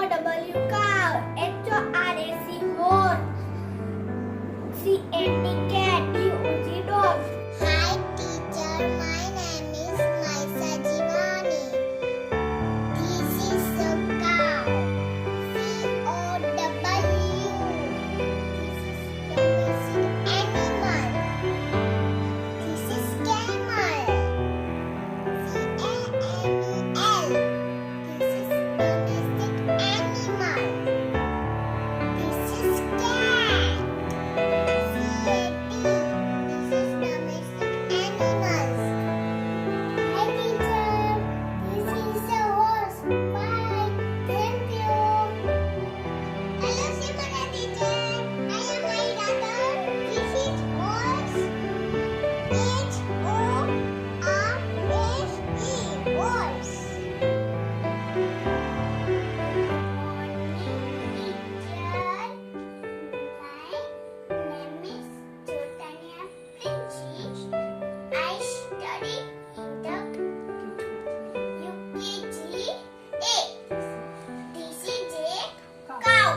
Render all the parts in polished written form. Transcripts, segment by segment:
cow. HORAC horse. CAT cat. DOG dog. Hi teacher, my name is Maisa Jivani. This is a cow. C-O-W. This is domestic animal. This is camel. C-A-M-E-L. This is domestic animal. This is cat. C-A-T. This is domestic animals. Hi teacher, this is a horse. Bye. Thank you. Hello Simona teacher, I am my daughter. This is horse. H-O-R-S-E. Horse. My name is Chaitanya Princess. I study in the UKG A. This is a cow.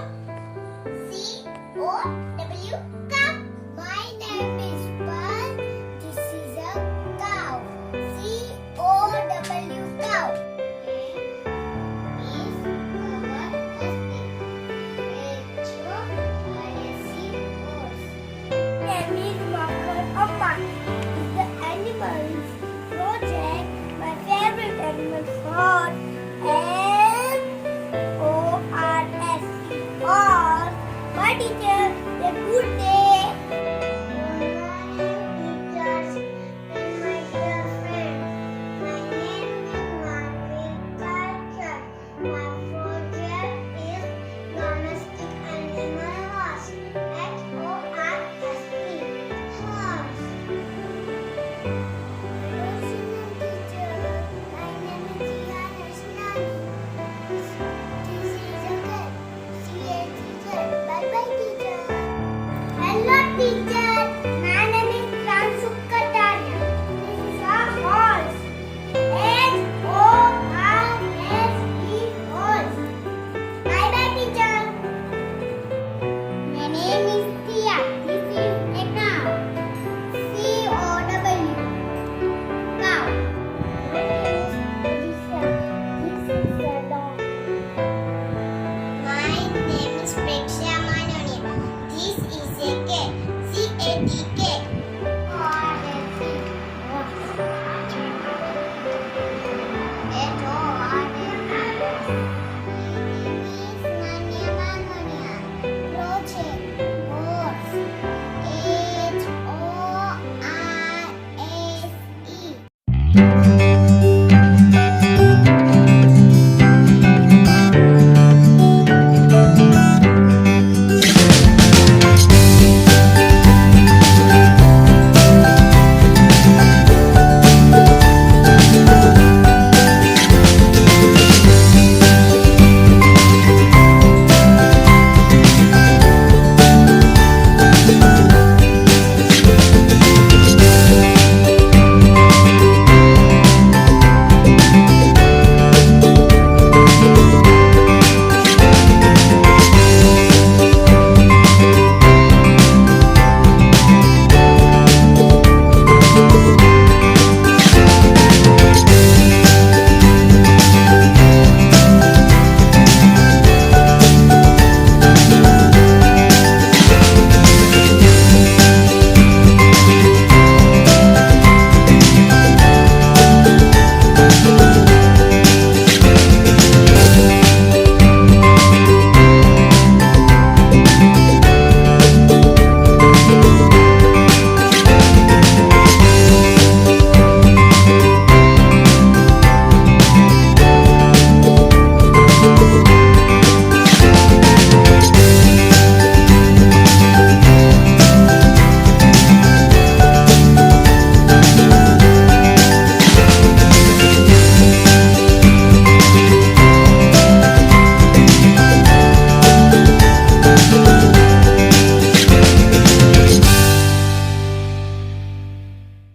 C-O-W cow. My name is Pearl. This is a cow. C-O-W cow. Name is Walker Amma. Is the animals project. My favorite animal horse. Horse. My teacher.